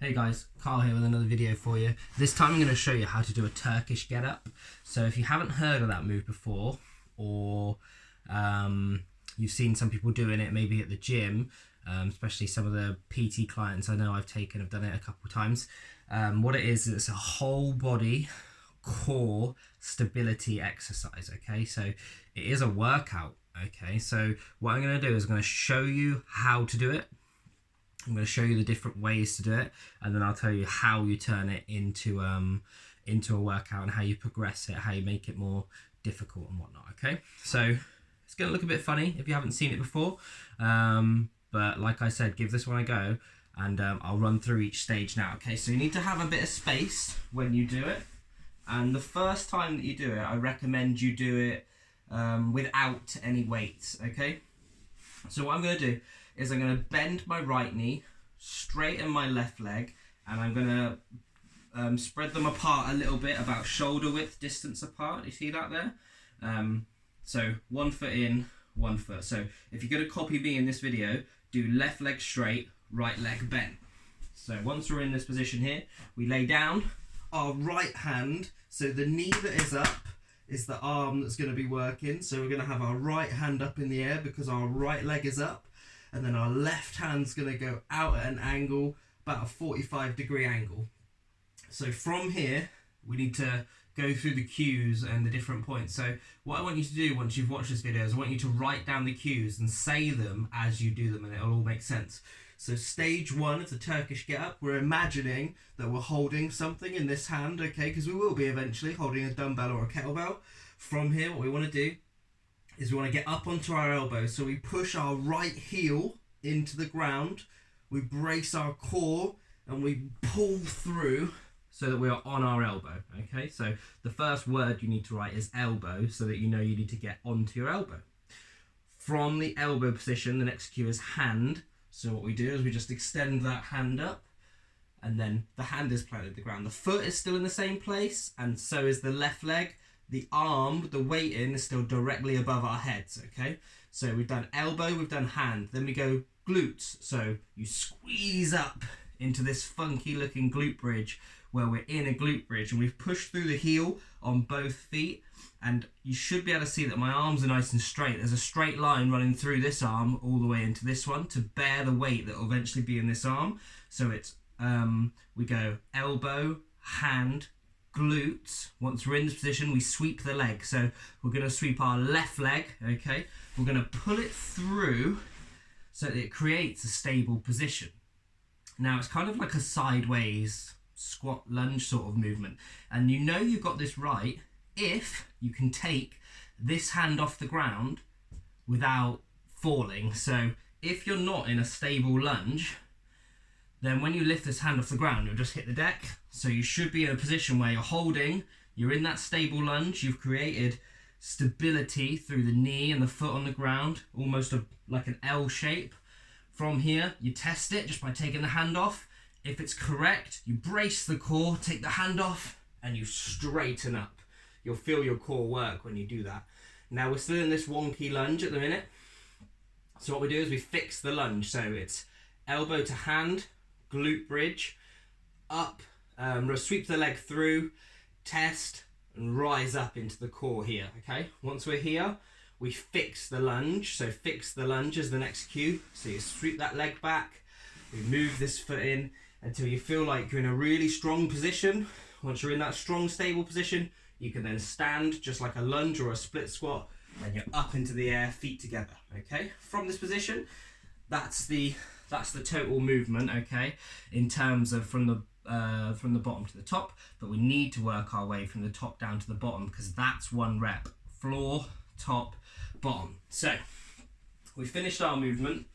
Hey guys, Carl here with another video for you. This time I'm going to show you how to do a Turkish Getup. So if you haven't heard of that move before, or you've seen some people doing it maybe at the gym, especially some of the PT clients I know I've taken have done it a couple of times. What it is, it's a whole body core stability exercise, okay? So it is a workout, okay? So what I'm going to do is I'm going to show you how to do it. I'm going to show you the different ways to do it, and then I'll tell you how you turn it into a workout and how you progress it, how you make it more difficult and whatnot, okay? So it's going to look a bit funny if you haven't seen it before, but like I said, give this one a go, and I'll run through each stage now, okay? So you need to have a bit of space when you do it, and the first time that you do it, I recommend you do it without any weights, okay? So what I'm going to do is I'm going to bend my right knee, straighten my left leg, and I'm going to spread them apart a little bit, about shoulder width distance apart. You see that there? So 1 foot in, 1 foot. So if you're going to copy me in this video, do left leg straight, right leg bent. So once we're in this position here, we lay down our right hand, so the knee that is up is the arm that's going to be working. So we're going to have our right hand up in the air because our right leg is up. And then our left hand's going to go out at an angle, about a 45-degree angle. So from here, we need to go through the cues and the different points. So what I want you to do once you've watched this video is I want you to write down the cues and say them as you do them, and it'll all make sense. So stage 1 of the Turkish Getup, we're imagining that we're holding something in this hand, okay, because we will be eventually holding a dumbbell or a kettlebell. From here, what we want to do is we want to get up onto our elbow. So we push our right heel into the ground, we brace our core, and we pull through so that we are on our elbow, okay? So the first word you need to write is elbow, so that you know you need to get onto your elbow. From the elbow position, the next cue is hand. So what we do is we just extend that hand up, and then the hand is planted the ground. The foot is still in the same place, and so is the left leg. The arm, the weight in, is still directly above our heads, okay? So we've done elbow, we've done hand, then we go glutes. So you squeeze up into this funky looking glute bridge where we're in a glute bridge, and we've pushed through the heel on both feet, and you should be able to see that my arms are nice and straight. There's a straight line running through this arm all the way into this one to bear the weight that will eventually be in this arm. So it's, we go elbow, hand, glutes. Once we're in this position, we sweep the leg. So we're going to sweep our left leg, okay? We're going to pull it through so that it creates a stable position. Now it's kind of like a sideways squat lunge sort of movement, and you know you've got this right if you can take this hand off the ground without falling. So if you're not in a stable lunge, then when you lift this hand off the ground, you'll just hit the deck. So you should be in a position where you're holding, you're in that stable lunge, you've created stability through the knee and the foot on the ground, almost like an L shape. From here, you test it just by taking the hand off. If it's correct, you brace the core, take the hand off, and you straighten up. You'll feel your core work when you do that. Now we're still in this wonky lunge at the minute. So what we do is we fix the lunge. So it's elbow to hand, glute bridge, up, sweep the leg through, test, and rise up into the core here, okay? Once we're here, we fix the lunge. So fix the lunge is the next cue. So you sweep that leg back, we move this foot in until you feel like you're in a really strong position. Once you're in that strong, stable position, you can then stand just like a lunge or a split squat, and you're up into the air, feet together, okay? From this position, that's the total movement, okay, in terms of from the bottom to the top, but we need to work our way from the top down to the bottom because that's one rep. Floor, top, bottom. So we finished our movement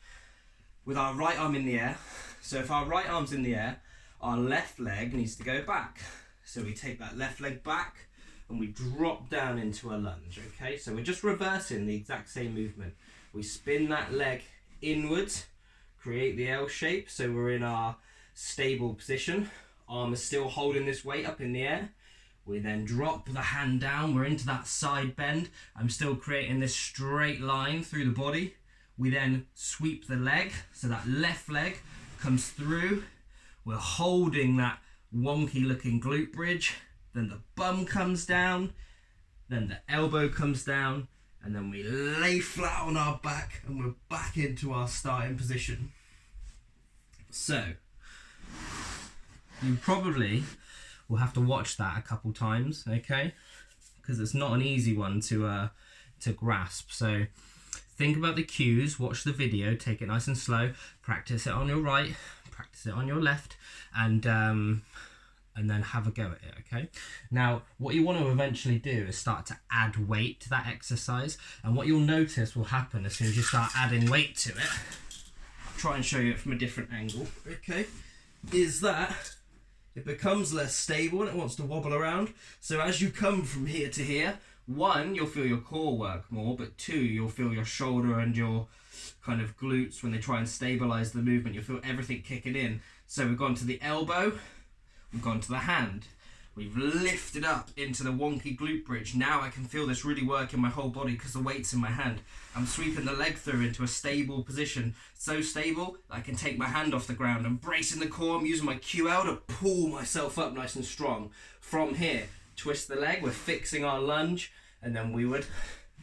with our right arm in the air. So if our right arm's in the air, our left leg needs to go back. So we take that left leg back and we drop down into a lunge, okay? So we're just reversing the exact same movement. We spin that leg inwards, create the L shape, so we're in our stable position. Arm is still holding this weight up in the air. We then drop the hand down, we're into that side bend. I'm still creating this straight line through the body. We then sweep the leg, so that left leg comes through. we're holding that wonky looking glute bridge, then the bum comes down, then the elbow comes down, and then we lay flat on our back and we're back into our starting position. So you probably will have to watch that a couple times, okay? Because it's not an easy one to grasp. So think about the cues, watch the video, take it nice and slow, practice it on your right, practice it on your left, and then have a go at it, okay? Now, what you want to eventually do is start to add weight to that exercise, and what you'll notice will happen as soon as you start adding weight to it, try and show you it from a different angle, okay, is that it becomes less stable and it wants to wobble around. So as you come from here to here, one, you'll feel your core work more, but two, you'll feel your shoulder and your kind of glutes when they try and stabilize the movement. You'll feel everything kicking in. So we've gone to the elbow, we've gone to the hand, we've lifted up into the wonky glute bridge. Now I can feel this really work in my whole body because the weight's in my hand. I'm sweeping the leg through into a stable position, so stable that I can take my hand off the ground. I'm bracing the core, I'm using my QL to pull myself up nice and strong. From here, twist the leg, we're fixing our lunge, and then we would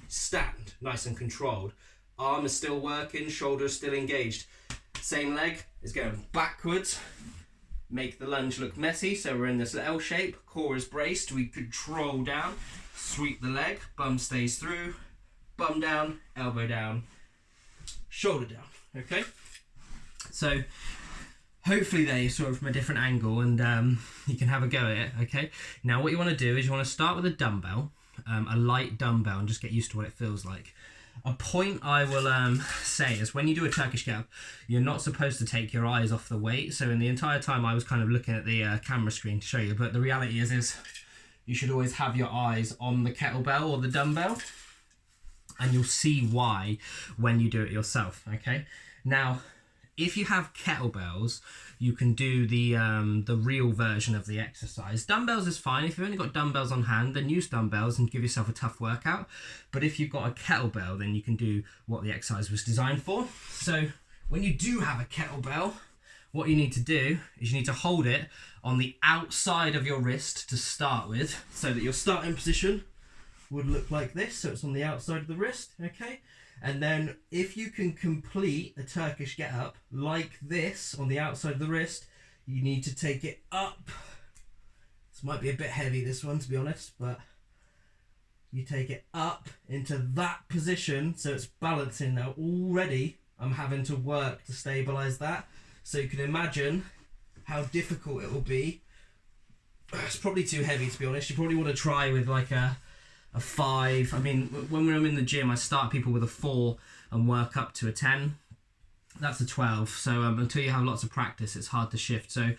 stand nice and controlled. Arm is still working, shoulder is still engaged. Same leg is going backwards. Make the lunge look messy, so we're in this L shape, core is braced, we control down, sweep the leg, bum stays through, bum down, elbow down, shoulder down, okay? So hopefully there you're sort of from a different angle and you can have a go at it, okay? Now what you want to do is you want to start with a dumbbell, a light dumbbell, and just get used to what it feels like. A point I will say is when you do a Turkish Getup, you're not supposed to take your eyes off the weight. So in the entire time I was kind of looking at the camera screen to show you, but the reality is you should always have your eyes on the kettlebell or the dumbbell, and you'll see why when you do it yourself, okay? Now, if you have kettlebells, you can do the real version of the exercise. Dumbbells is fine. If you've only got dumbbells on hand, then use dumbbells and give yourself a tough workout. But if you've got a kettlebell, then you can do what the exercise was designed for. So when you do have a kettlebell, what you need to do is you need to hold it on the outside of your wrist to start with, so that your starting position would look like this. So it's on the outside of the wrist, okay? And then if you can complete a Turkish Getup like this on the outside of the wrist, you need to take it up. This might be a bit heavy, this one, to be honest, but you take it up into that position so it's balancing. Now already I'm having to work to stabilize that. So you can imagine how difficult it will be. It's probably too heavy, to be honest. You probably want to try with like a 5. I mean, when I'm in the gym, I start people with a 4 and work up to a 10. That's a 12. So until you have lots of practice, it's hard to shift. So,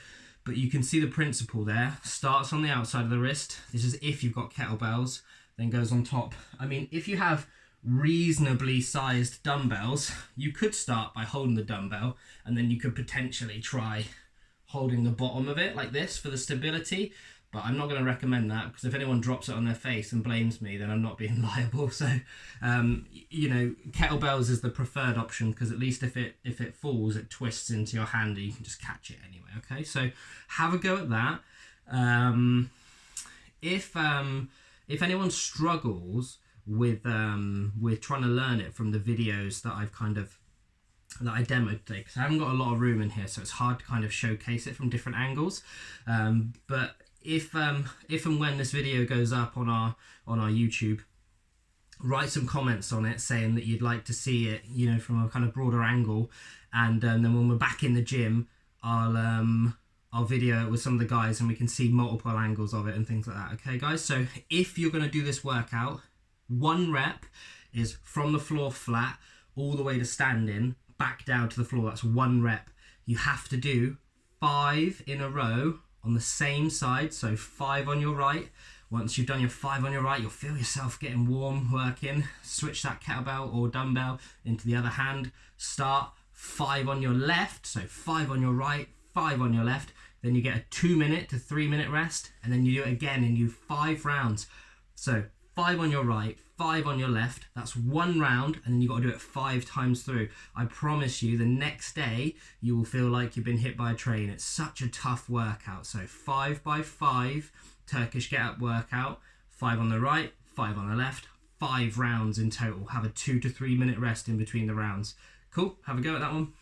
but you can see the principle there. Starts on the outside of the wrist. This is if you've got kettlebells, then goes on top. I mean, if you have reasonably sized dumbbells, you could start by holding the dumbbell, and then you could potentially try holding the bottom of it like this for the stability. But I'm not going to recommend that, because if anyone drops it on their face and blames me, then I'm not being liable. So, you know, kettlebells is the preferred option, because at least if it falls, it twists into your hand and you can just catch it anyway. Okay, so have a go at that. If anyone struggles with trying to learn it from the videos that I demoed today, because I haven't got a lot of room in here, so it's hard to kind of showcase it from different angles. But if and when this video goes up on our YouTube, write some comments on it saying that you'd like to see it, you know, from a kind of broader angle, and then when we're back in the gym, I'll video it with some of the guys and we can see multiple angles of it and things like that. Okay, guys. So if you're going to do this workout, 1 rep is from the floor flat all the way to standing, back down to the floor. That's 1 rep. You have to do 5 in a row on the same side, so 5 on your right. Once you've done your 5 on your right, you'll feel yourself getting warm working. Switch that kettlebell or dumbbell into the other hand. Start 5 on your left, so 5 on your right, 5 on your left. Then you get a 2 minute to 3 minute rest, and then you do it again and you do 5 rounds. So 5 on your right, 5 on your left. That's 1 round, and then you've got to do it 5 times through. I promise you, the next day, you will feel like you've been hit by a train. It's such a tough workout. So 5 by 5 Turkish Getup workout, 5 on the right, 5 on the left, 5 rounds in total. Have a 2 to 3 minute rest in between the rounds. Cool, have a go at that one.